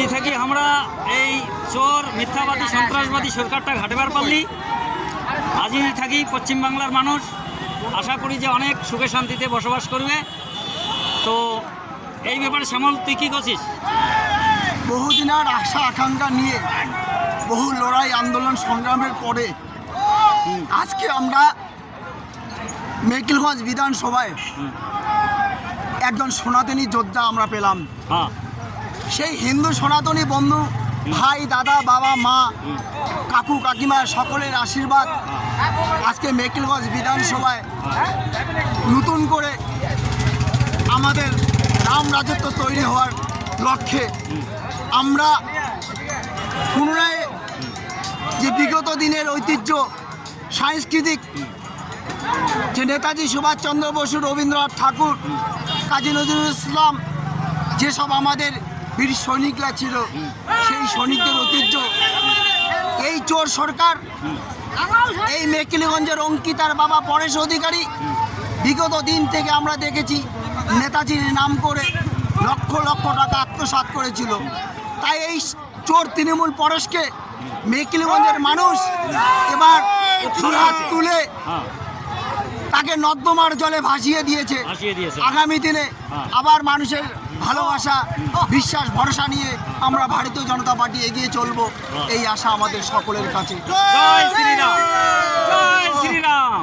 আজি থাকি আমরা এই চোর মিথ্যাবাদী সন্ত্রাসবাদী সরকারটা ঘাটবার পারলি আজি থাকি পশ্চিমবাংলার মানুষ আশা করি যে অনেক সুখে শান্তিতে বসবাস করবে। তো এই ব্যাপারে শ্যামল তুই কী করছিস? বহুদিনের আশা আকাঙ্ক্ষা নিয়ে বহু লড়াই আন্দোলন সংগ্রামের পরে আজকে আমরা মেকিলগঞ্জ বিধানসভায় একজন সনাতনী যোদ্ধা আমরা পেলাম। হ্যাঁ, সেই হিন্দু সনাতনী বন্ধু ভাই দাদা বাবা মা কাকু কাকিমা সকলের আশীর্বাদ আজকে মেকিলগঞ্জ বিধানসভায় নতুন করে আমাদের রাম রাজত্ব তৈরি হওয়ার লক্ষ্যে আমরা পুনরায় যে বিগত দিনের ঐতিহ্য সাংস্কৃতিক যে নেতাজি সুভাষচন্দ্র বসু রবীন্দ্রনাথ ঠাকুর কাজী নজরুল ইসলাম যেসব আমাদের বীর সৈনিকরা ছিল সেই সৈনিকদের ঐতিহ্য এই চোর সরকার এই মেকিলিগঞ্জের অঙ্কিতার বাবা পরেশ অধিকারী বিগত দিন থেকে আমরা দেখেছি নেতাজির নাম করে লক্ষ লক্ষ টাকা আত্মসাৎ করেছিল। তাই এই চোর তৃণমূল পরেশকে মেকিলিগঞ্জের মানুষ এবার হাত তুলে তাকে নর্দমার জলে ভাসিয়ে দিয়েছে। আগামী দিনে আবার মানুষের ভালোবাসা বিশ্বাস ভরসা নিয়ে আমরা ভারতীয় জনতা পার্টি এগিয়ে চলবো এই আশা আমাদের সকলের কাছে। জয় শ্রীরাম, জয় শ্রীরাম।